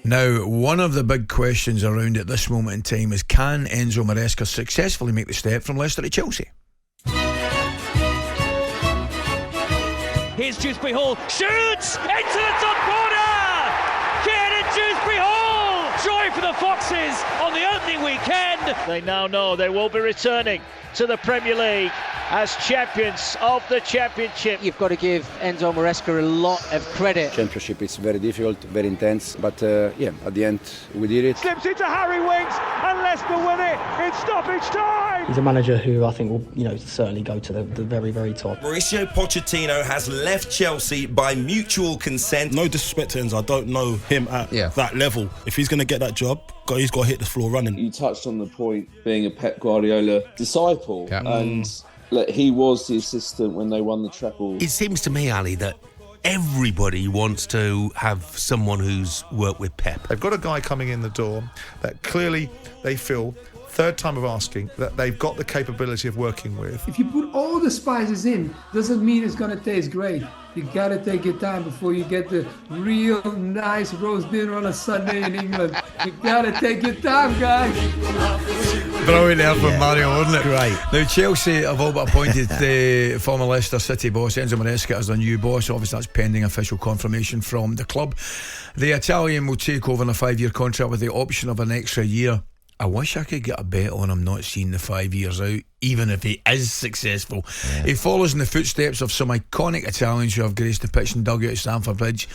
Now, one of the big questions around at this moment in time is, can Enzo Maresca successfully make the step from Leicester to Chelsea? Here's Dewsbury Hall, shoots into the top corner! Kieran Dewsbury Hall! Joy for the Foxes on the opening weekend. They now know they will be returning to the Premier League as champions of the Championship. You've got to give Enzo Maresca a lot of credit. Championship is very difficult, very intense, but at the end we did it. Slips into Harry Winks and Leicester win it in stoppage time. He's a manager who I think will, certainly go to the very, very top. Mauricio Pochettino has left Chelsea by mutual consent. No disrespect to Enzo, I don't know him at that level. If he's going to get that job, he's got to hit the floor running. You touched on the point being a Pep Guardiola disciple, and he was the assistant when they won the treble. It seems to me, Ali, that everybody wants to have someone who's worked with Pep. They've got a guy coming in the door that clearly they feel, third time of asking, that they've got the capability of working with. If you put all the spices in, doesn't mean it's going to taste great. You got to take your time before you get the real nice roast dinner on a Sunday in England. You got to take your time, guys. Brilliant there from Mario, wasn't it? Great. Now, Chelsea have all but appointed the former Leicester City boss, Enzo Maresca, as their new boss. Obviously, that's pending official confirmation from the club. The Italian will take over on a 5-year contract with the option of an extra year. I wish I could get a bet on him not seeing the 5 years out, even if he is successful. He follows in the footsteps of some iconic Italians who have graced the pitch and dugout at Stamford Bridge.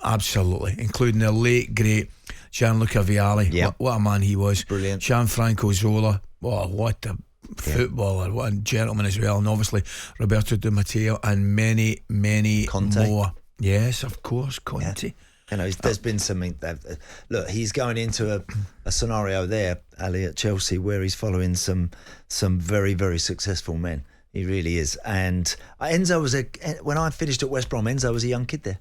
Absolutely, including the late, great Gianluca Vialli. What a man he was. Brilliant. Gianfranco Zola. Oh, what a footballer, what a gentleman as well. And obviously Roberto Di Matteo and many, many Conte. more. Yes, of course, Conte. Yeah. There's been something look, he's going into a scenario there, Ali, at Chelsea, where he's following some very, very successful men. He really is. And Enzo was when I finished at West Brom, Enzo was a young kid there.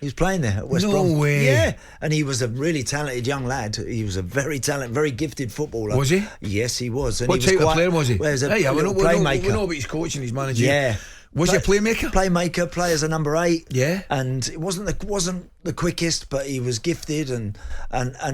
He was playing there at West Brom. No way. Yeah, and he was a really talented young lad. He was a very talented, very gifted footballer. Was he? Yes, he was. And What he was type of player was he? Well, he was a we playmaker. know about his coaching, his manager. Yeah. Was he a playmaker? Playmaker, play as a number 8. Yeah. And it wasn't the quickest, but he was gifted and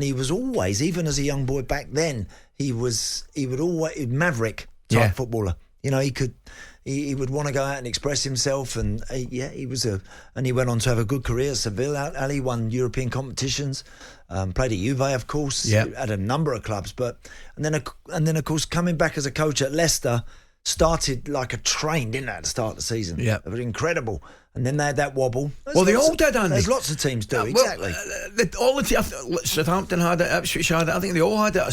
he was always, even as a young boy back then, he would always maverick type footballer. He would want to go out and express himself, and he went on to have a good career at Seville. Ali won European competitions, played at Juve, of course, at a number of clubs, and then of course coming back as a coach at Leicester. Started like a train, didn't it, at the start of the season? Yeah. It was incredible. And then they had that wobble. They all did, Andy. There's lots of teams do, exactly. All the teams, Southampton had it, Ipswich had it. I think they all had it at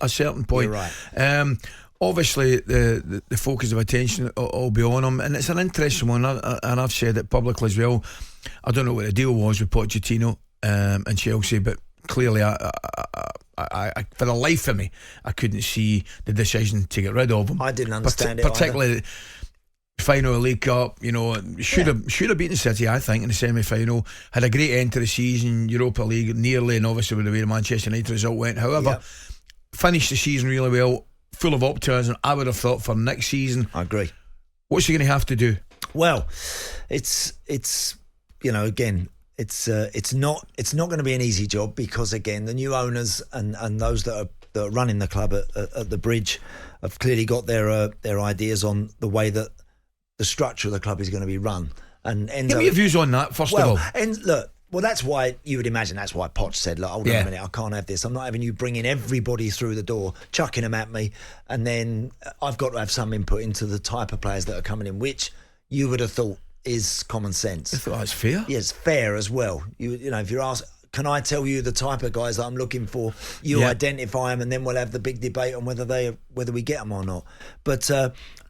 a certain point. You're right. Obviously, the focus of attention will be on him, and it's an interesting one, and I've said it publicly as well. I don't know what the deal was with Pochettino and Chelsea, but clearly I for the life of me, I couldn't see the decision to get rid of him. I didn't understand it particularly either. Final of the League Cup, should have beaten City, I think, in the semi-final. Had a great end to the season, Europa League nearly, and obviously with the way the Manchester United result went. However, finished the season really well, full of optimism. I would have thought for next season. I agree. What's he going to have to do? Well, it's again. It's not going to be an easy job because again the new owners and those that are running the club at the Bridge have clearly got their ideas on the way that the structure of the club is going to be run. And Enzo, give me your views on that first of all. And look, that's why you would imagine that's why Poch said, look, hold on a minute, I can't have this. I'm not having you bringing everybody through the door, chucking them at me, and then I've got to have some input into the type of players that are coming in, which you would have thought is common sense. I thought that's fair. Yeah, it's fair as well. If you're asked, can I tell you the type of guys that I'm looking for? You identify them, and then we'll have the big debate on whether we get them or not. But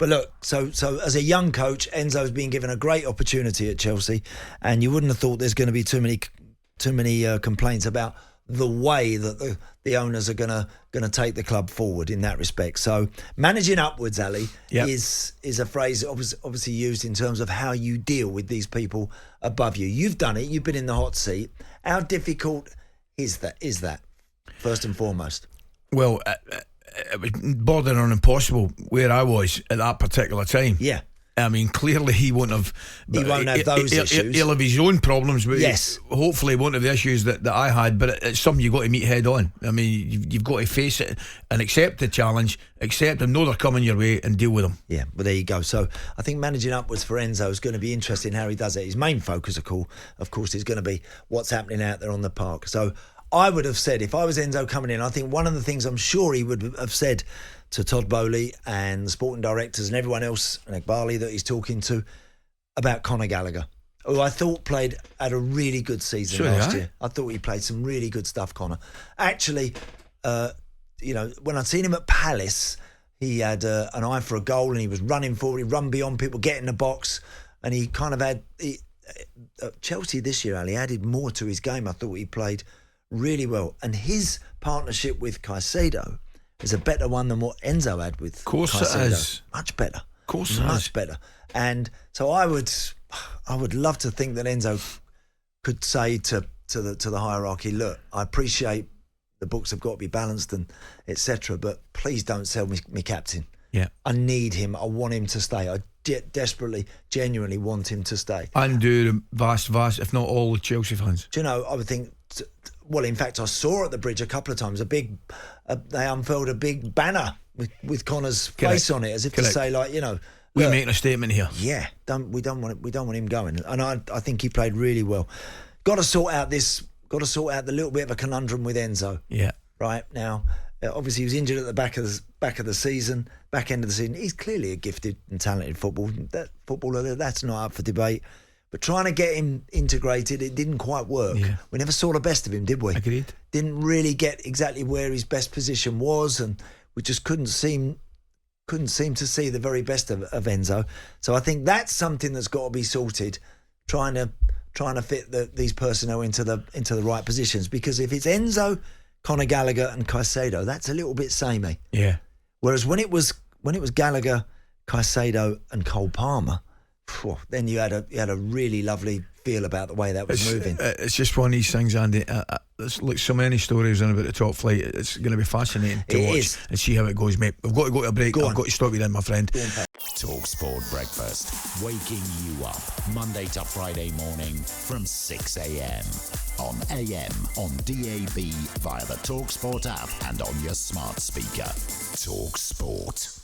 look, so as a young coach, Enzo's been given a great opportunity at Chelsea, and you wouldn't have thought there's going to be too many complaints about the way that the owners are going to take the club forward in that respect. So managing upwards, Ali, is a phrase obviously used in terms of how you deal with these people above you. You've done it. You've been in the hot seat. How difficult is that first and foremost? Well, it was bordering on impossible where I was at that particular time. Yeah. I mean, clearly he won't have. He won't have those issues. He'll have his own problems, but yes, hopefully he won't have the issues that I had. But it's something you've got to meet head on. I mean, you've got to face it and accept the challenge, accept them, know they're coming your way, and deal with them. Yeah, well, there you go. So I think managing upwards for Enzo is going to be interesting how he does it. His main focus, of course, is going to be what's happening out there on the park. So I would have said, if I was Enzo coming in, I think one of the things I'm sure he would have said to Todd Bowley and the sporting directors and everyone else, Nick Barley that he's talking to, about Conor Gallagher, who I thought had a really good season last year. I thought he played some really good stuff, Conor. Actually, when I'd seen him at Palace, he had an eye for a goal and he was running forward, he run beyond people, get in the box, and he kind of had... Chelsea this year, Ali, added more to his game. I thought he played really well. And his partnership with Caicedo is a better one than what Enzo had with Caicedo. Of course it is. Much better. Of course it is. Much better. And so I would love to think that Enzo could say to the hierarchy, look, I appreciate the books have got to be balanced and etc., but please don't sell me captain. Yeah. I need him. I want him to stay. I desperately, genuinely want him to stay. And do the vast, if not all, the Chelsea fans. Do you know, I would think... Well, in fact, I saw at the bridge a couple of times they unfurled a big banner with Conor's face on it, as if to say, like, we're making a statement here. Yeah, we don't want him going, and I think he played really well. Got to sort out the little bit of a conundrum with Enzo. Yeah, right now, obviously he was injured at the back end of the season. He's clearly a gifted and talented footballer. That's not up for debate. But trying to get him integrated, it didn't quite work. Yeah. We never saw the best of him, did we? Agreed. Didn't really get exactly where his best position was, and we just couldn't seem to see the very best of Enzo. So I think that's something that's got to be sorted. Trying to fit these personnel into the right positions, because if it's Enzo, Conor Gallagher, and Caicedo, that's a little bit samey. Yeah. Whereas when it was Gallagher, Caicedo, and Cole Palmer, then you had a really lovely feel about the way that was moving. It's just one of these things, Andy. There's so many stories in about the top flight. It's going to be fascinating to watch and see how it goes, mate. We've got to go to a break. I've got to stop you then, my friend. talkSPORT Breakfast, waking you up Monday to Friday morning from 6 a.m. on AM, on DAB, via the talkSPORT app and on your smart speaker. talkSPORT.